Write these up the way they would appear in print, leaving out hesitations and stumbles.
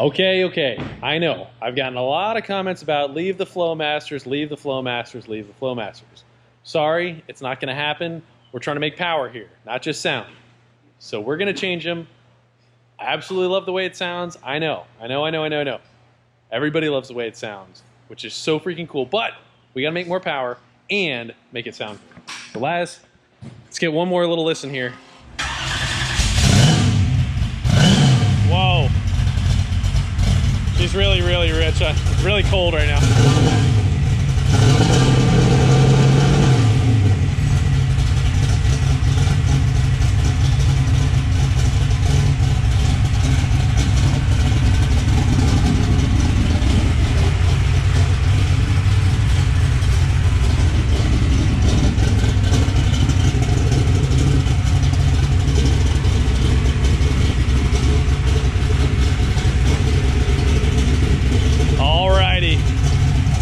Okay, I know. I've gotten a lot of comments about leave the Flowmasters, leave the Flowmasters, leave the Flowmasters. Sorry, it's not going to happen. We're trying to make power here, not just sound. So we're going to change them. I absolutely love the way it sounds. I know. Everybody loves the way it sounds, which is so freaking cool. But we got to make more power and make it sound good. So Laz, let's get one more little listen here. Whoa. She's really rich. It's really cold right now.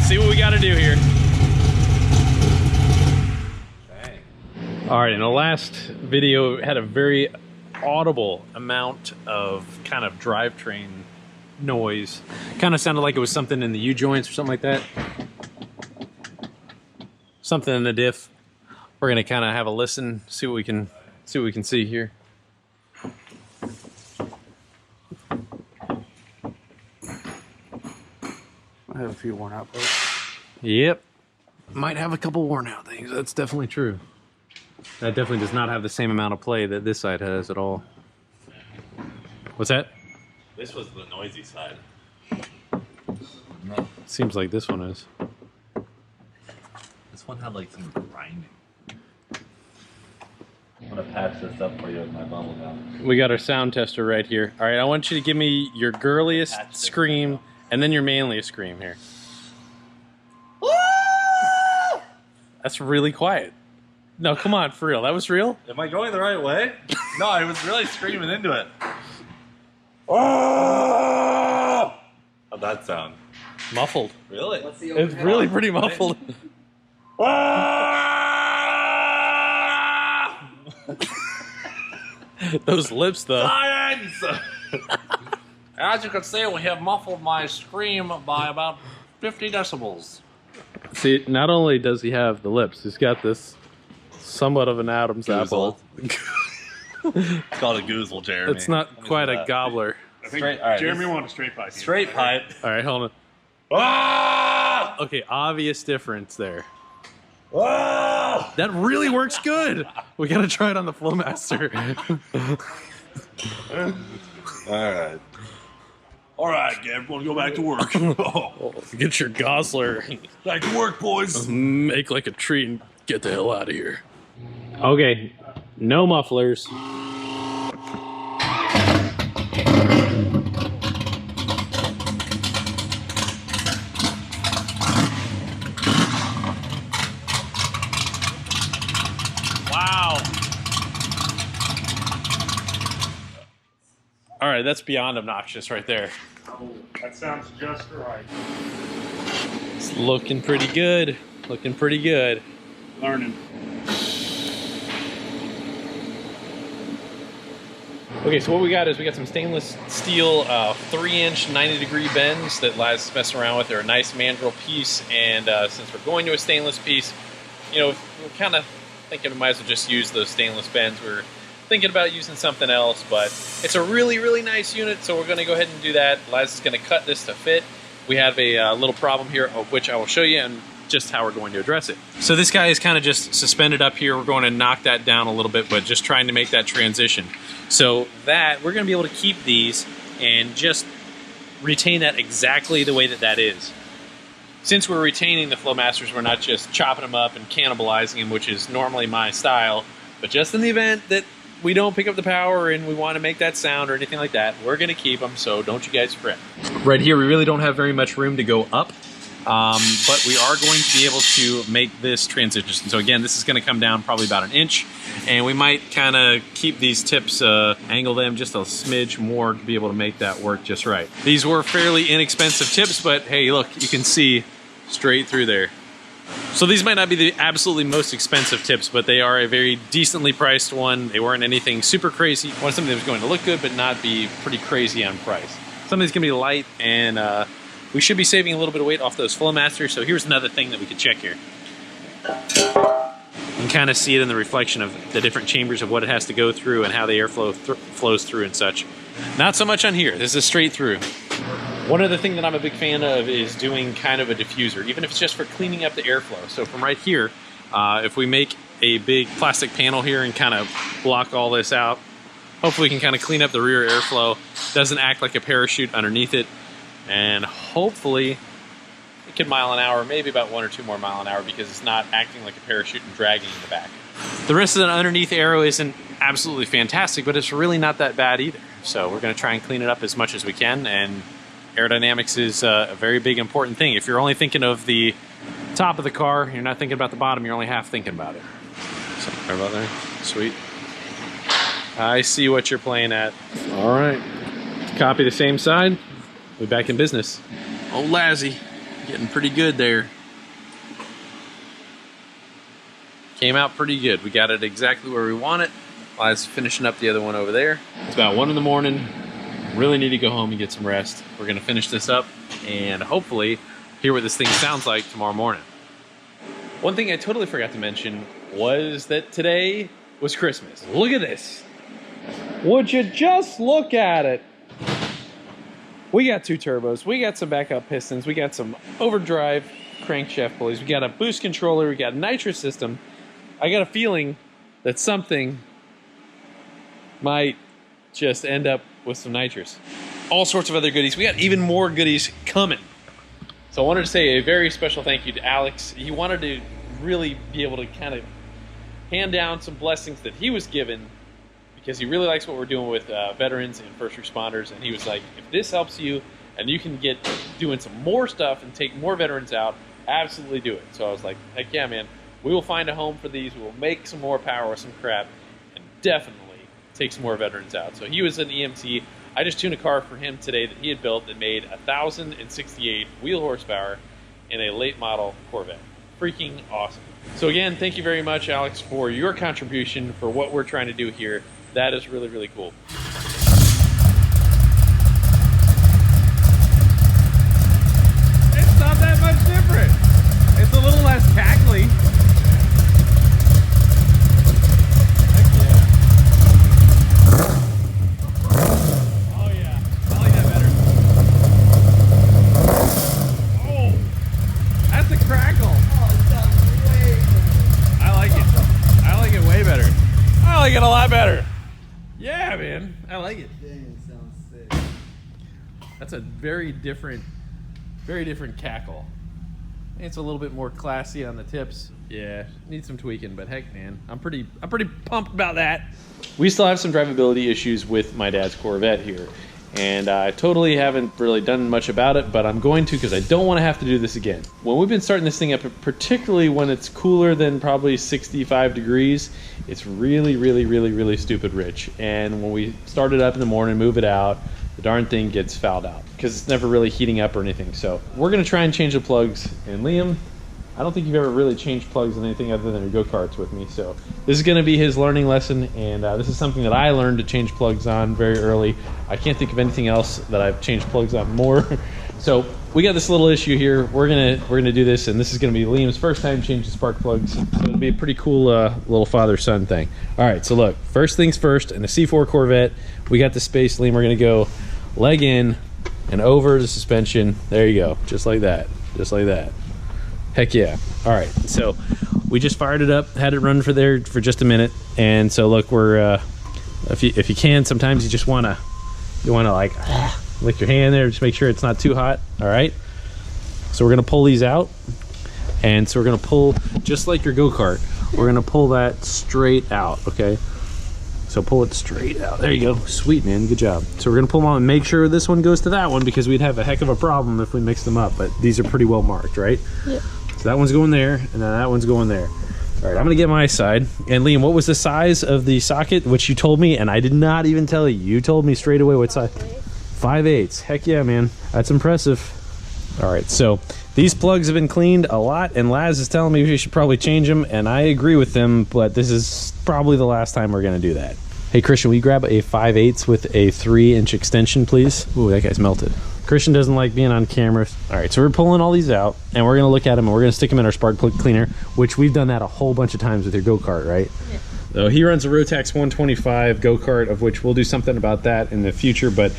See what we got to do here. Dang. All right, in the last video, it had a very audible amount of kind of drivetrain noise. Kind of sounded like it was something in the U-joints or something like that. Something in the diff. We're gonna kind of have a listen, see what we can see here. I have a few worn out parts. Yep. Might have a couple worn out things. That's definitely true. That definitely does not have the same amount of play that this side has at all. What's that? This was the noisy side. Seems like this one is. This one had like some grinding. I'm gonna patch this up for you with my bubble gum. We got our sound tester right here. All right, I want you to give me your girliest scream and then your manliest scream here. That's really quiet. No, come on, for real. That was real? Am I going the right way? No, I was really screaming into it. How'd that sound? Muffled. Really? It's really pretty muffled. Those lips, though. Science! As you can see, we have muffled my scream by about 50 decibels. See, not only does he have the lips, he's got this somewhat of an Adam's apple. It's called a goozle, Jeremy. It's not quite a gobbler. I think Straight, all right, Jeremy wanted a straight pipe. Straight pipe. All right, hold on. Ah! Okay, obvious difference there. Ah! That really works good. We gotta try it on the Flowmaster. Alright. Alright, Gab, want to go back to work. Get your Gosler. Back to work, boys. Make like a tree and get the hell out of here. Okay, no mufflers. Wow. All right, that's beyond obnoxious right there. Oh, that sounds just right. It's looking pretty good. Looking pretty good. Learning. Okay, so what we got is we got some stainless steel 3-inch 90-degree bends that Laz is messing around with. They're a nice mandrel piece, and since we're going to a stainless piece, you know, we're kind of thinking we might as well just use those stainless bends. We're thinking about using something else, but it's a really nice unit, so we're going to go ahead and do that. Laz is going to cut this to fit. We have a little problem here, of which I will show you, and just how we're going to address it. So this guy is kind of just suspended up here. We're going to knock that down a little bit, but just trying to make that transition. So that, we're going to be able to keep these and just retain that exactly the way that that is. Since we're retaining the Flowmasters, we're not just chopping them up and cannibalizing them, which is normally my style, but just in the event that we don't pick up the power and we want to make that sound or anything like that, we're going to keep them, so don't you guys fret. Right here, we really don't have very much room to go up, but we are going to be able to make this transition. So again, this is going to come down probably about 1 inch, and we might kind of keep these tips, angle them just a smidge more to be able to make that work just right. These were fairly inexpensive tips, but hey, look, you can see straight through there. So these might not be the absolutely most expensive tips, but they are a very decently priced one. They weren't anything super crazy. I wanted something that was going to look good, but not be pretty crazy on price. Some of these can be light, and we should be saving a little bit of weight off those Flowmasters. So here's another thing that we could check here. You can kind of see it in the reflection of the different chambers of what it has to go through and how the airflow flows through and such. Not so much on here. This is straight through. One other thing that I'm a big fan of is doing kind of a diffuser, even if it's just for cleaning up the airflow. So from right here, if we make a big plastic panel here and kind of block all this out, hopefully we can kind of clean up the rear airflow. Doesn't act like a parachute underneath it. And hopefully it can mile an hour, maybe about 1 or 2 more mile an hour, because it's not acting like a parachute and dragging in the back. The rest of the underneath aero isn't absolutely fantastic, but it's really not that bad either. So we're going to try and clean it up as much as we can. And aerodynamics is a very big important thing. If you're only thinking of the top of the car, you're not thinking about the bottom, you're only half thinking about it. So, sorry about that. Sweet. I see what you're playing at. All right. Copy the same side. We're back in business. Oh, Lazzy, getting pretty good there. Came out pretty good. We got it exactly where we want it. Liza's finishing up the other one over there. It's about 1 in the morning. Really need to go home and get some rest. We're gonna finish this up and hopefully hear what this thing sounds like tomorrow morning. One thing I totally forgot to mention was that today was Christmas. Look at this. Would you just look at it? We got 2 turbos, we got some backup pistons, we got some overdrive crankshaft pulleys, we got a boost controller, we got a nitrous system. I got a feeling that something might just end up with some nitrous. All sorts of other goodies. We got even more goodies coming. So I wanted to say a very special thank you to Alex. He wanted to really be able to kind of hand down some blessings that he was given, because he really likes what we're doing with veterans and first responders. And he was like, if this helps you and you can get doing some more stuff and take more veterans out, absolutely do it. So I was like, heck yeah, man. We will find a home for these. We will make some more power with some crap and definitely take some more veterans out. So he was an EMT. I just tuned a car for him today that he had built that made 1,068 wheel horsepower in a late model Corvette. Freaking awesome. So again, thank you very much, Alex, for your contribution for what we're trying to do here. That is really, really cool. It's not that much different. It's a little less cackly. Heck yeah. Oh yeah, I like that better. Oh, that's a crackle. Oh, it sounds way better. I like it. I like it way better. I like it a lot better. Yeah, man, I like it. Dang, it sounds sick. That's a very different cackle. It's a little bit more classy on the tips. Yeah, needs some tweaking, but heck, man, I'm pretty pumped about that. We still have some drivability issues with my dad's Corvette here, and I totally haven't really done much about it, but I'm going to, because I don't want to have to do this again. When we've been starting this thing up, particularly when it's cooler than probably 65 degrees, it's really stupid rich. And when we start it up in the morning, move it out, the darn thing gets fouled out because it's never really heating up or anything. So we're going to try and change the plugs. And Liam, I don't think you've ever really changed plugs in anything other than your go-karts with me. So this is going to be his learning lesson. And this is something that I learned to change plugs on very early. I can't think of anything else that I've changed plugs on more. So we got this little issue here. We're gonna do this, and this is gonna be Liam's first time changing spark plugs. So it'll be a pretty cool little father-son thing. All right, so look, first things first, in the C4 Corvette, we got the space, Liam. We're gonna go leg in and over the suspension. There you go, just like that, just like that. Heck yeah. All right, so we just fired it up, had it run for just a minute, and so look, we're if you can, sometimes you just wanna like lick your hand there, just make sure it's not too hot. All right, so we're gonna pull these out, and so we're gonna pull just like your go-kart. We're gonna pull that straight out. Okay, so pull it straight out. There you go. Sweet, man, good job. So we're gonna pull them out and make sure this one goes to that one, because we'd have a heck of a problem if we mix them up, but these are pretty well marked, right? Yeah. So that one's going there, and then that one's going there. All right, I'm gonna get my side. And Liam, what was the size of the socket, which you told me, and I did not even tell you. You told me straight away what size. 5/8. Heck yeah, man. That's impressive. All right, so these plugs have been cleaned a lot, and Laz is telling me we should probably change them, and I agree with them, but this is probably the last time we're gonna do that. Hey Christian, will you grab a 5/8 with a 3-inch extension, please? Ooh, that guy's melted. Christian doesn't like being on camera. All right, so we're pulling all these out, and we're gonna look at them, and we're gonna stick them in our spark plug cleaner, which we've done that a whole bunch of times with your go-kart, right? Yeah. So he runs a Rotax 125 go-kart, of which we'll do something about that in the future, but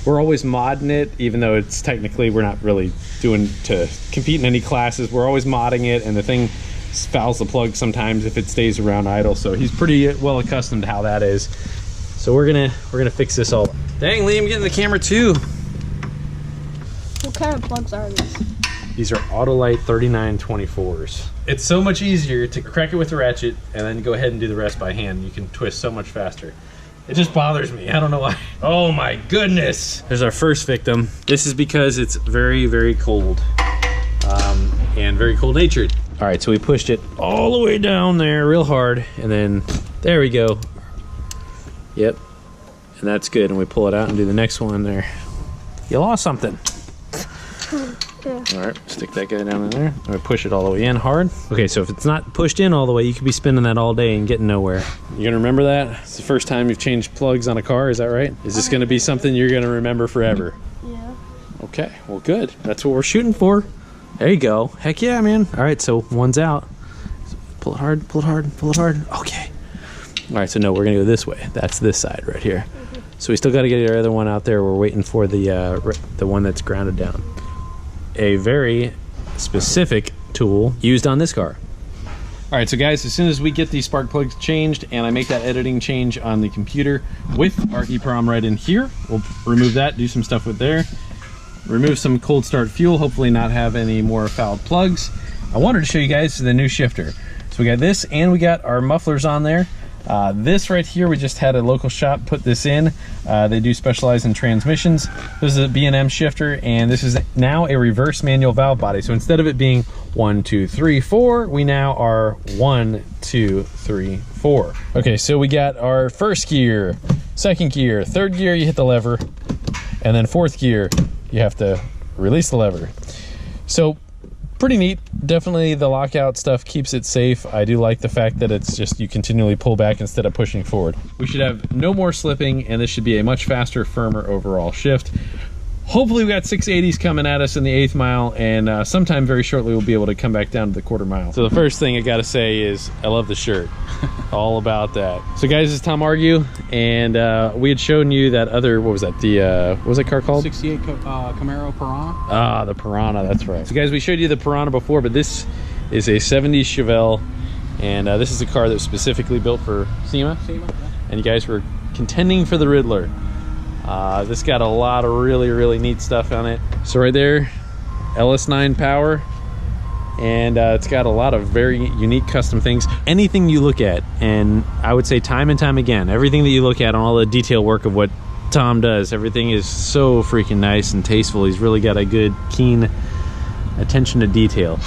we're always modding it, even though it's technically, we're not really doing to compete in any classes. We're always modding it, and the thing fouls the plug sometimes if it stays around idle, so he's pretty well accustomed to how that is. So we're gonna fix this all. Dang, Liam, get in the camera too. What kind of plugs are these? These are Autolite 3924s. It's so much easier to crack it with a ratchet and then go ahead and do the rest by hand. You can twist so much faster. It just bothers me. I don't know why. Oh my goodness. There's our first victim. This is because it's very, very cold and very cold natured. All right, so we pushed it all the way down there real hard, and then there we go. Yep, and that's good. And we pull it out and do the next one there. You lost something. Yeah. All right, stick that guy down in there. I'm gonna push it all the way in hard. Okay, so if it's not pushed in all the way, you could be spinning that all day and getting nowhere. You gonna remember that? It's the first time you've changed plugs on a car, is that right? Is this gonna be something you're gonna remember forever? Yeah. Okay, well good. That's what we're shooting for. There you go. Heck yeah, man. All right, so one's out. Pull it hard, pull it hard, pull it hard. Okay. All right, so no, we're gonna go this way. That's this side right here. So we still gotta get our other one out there. We're waiting for the one that's grounded down. A very specific tool used on this car. All right, so guys, as soon as we get these spark plugs changed and I make that editing change on the computer with our EEPROM right in here, we'll remove that, do some stuff with there, remove some cold start fuel, hopefully not have any more fouled plugs. I wanted to show you guys the new shifter. So we got this and we got our mufflers on there. This right here, we just had a local shop put this in. They do specialize in transmissions. This is a B&M shifter, and this is now a reverse manual valve body. So instead of it being 1, 2, 3, 4, we now are 1, 2, 3, 4. Okay, so we got our first gear, second gear, third gear, you hit the lever, and then fourth gear, you have to release the lever. So pretty neat. Definitely the lockout stuff keeps it safe. I do like the fact that it's just you continually pull back instead of pushing forward. We should have no more slipping, and this should be a much faster, firmer overall shift. Hopefully we got 680s coming at us in the 8th mile, and sometime very shortly we'll be able to come back down to the 1/4 mile. So the first thing I gotta say is I love the shirt. All about that. So guys, this is Tom Argue, and we had shown you that other, what was that, the what was that car called? 68 Camaro Piranha. Ah, the Piranha, that's right. So guys, we showed you the Piranha before, but this is a 70s Chevelle, and this is a car that was specifically built for SEMA. And you guys were contending for the Riddler. This got a lot of really, really neat stuff on it. So right there, LS9 power, and it's got a lot of very unique custom things. Anything you look at, and I would say time and time again, everything that you look at on all the detail work of what Tom does, everything is so freaking nice and tasteful. He's really got a good, keen attention to detail.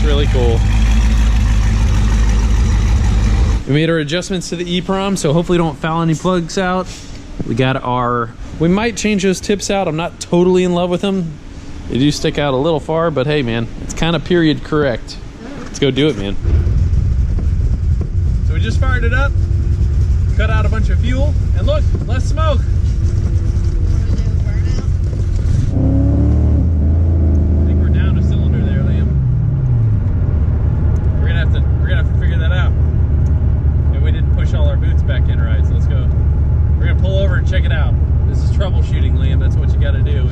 Really cool. We made our adjustments to the EEPROM, so hopefully don't foul any plugs out. We got our, we might change those tips out. I'm not totally in love with them. They do stick out a little far, but hey man, it's kind of period correct. Let's go do it, man. So we just fired it up, cut out a bunch of fuel, and look, less smoke. We're gonna have to figure that out. And we didn't push all our boots back in right, so let's go. We're gonna pull over and check it out. This is troubleshooting, Liam. That's what you gotta do.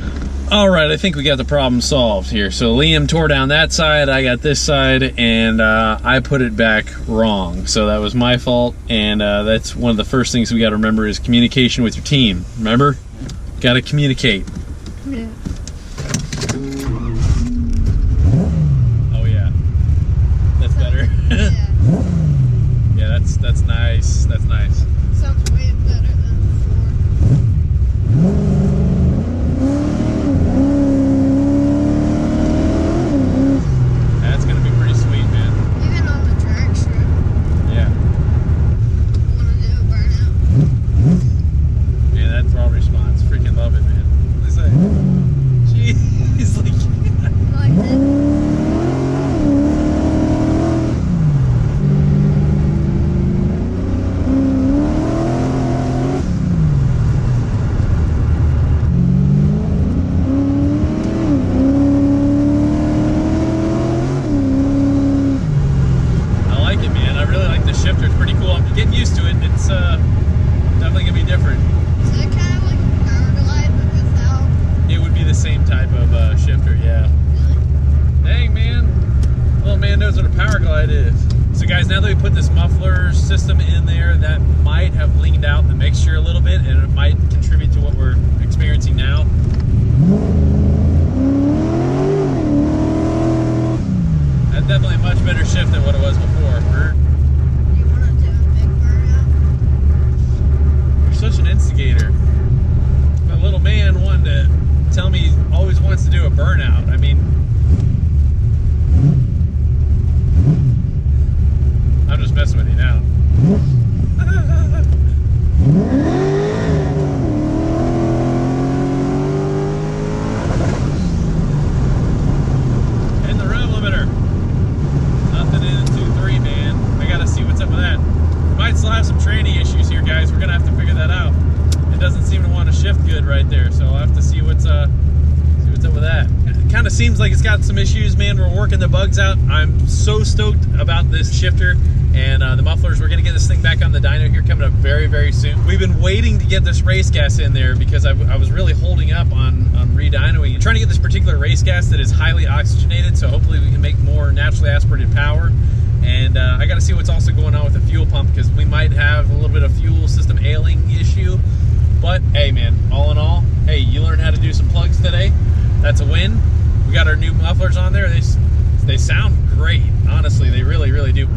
All right, I think we got the problem solved here. So Liam tore down that side, I got this side, and I put it back wrong. So that was my fault, and that's one of the first things we gotta remember is communication with your team. Remember? Gotta communicate. Yeah. Yeah, that's nice. That's nice. Sounds way better than before. That's gonna be pretty sweet, man. Even on the track strip. Yeah. I want to do a burnout. type of shifter, yeah. Dang, man. Little man knows what a power glide is. So guys, now that we put this muffler system in there, that might have leaned out the mixture a little bit, and it might contribute to what we're experiencing now. That's definitely a much better shift than what it was before. You want to do a big burnout? You're such an instigator. My little man wanted to tell me he always wants to do a burnout. I mean, I'm just messing with you now. In the rev limiter. Nothing in 2.3, man. I gotta see what's up with that. We might still have some training issues here, guys. We're gonna have to figure that out. It doesn't seem to want to shift good right there, so I'll have to see what's up with that. It kind of seems like it's got some issues, man. We're working the bugs out. I'm so stoked about this shifter and the mufflers. We're gonna get this thing back on the dyno here coming up very, very soon. We've been waiting to get this race gas in there because I was really holding up on re-dynoing. I'm trying to get this particular race gas that is highly oxygenated, so hopefully we can make more naturally aspirated power. And I got to see what's also going on with the fuel pump, because we might have a little bit of fuel system ailing issue. But hey, man, all in all, hey, you learned how to do some plugs today. That's a win. We got our new mufflers on there. They sound great. Honestly, they really, really do.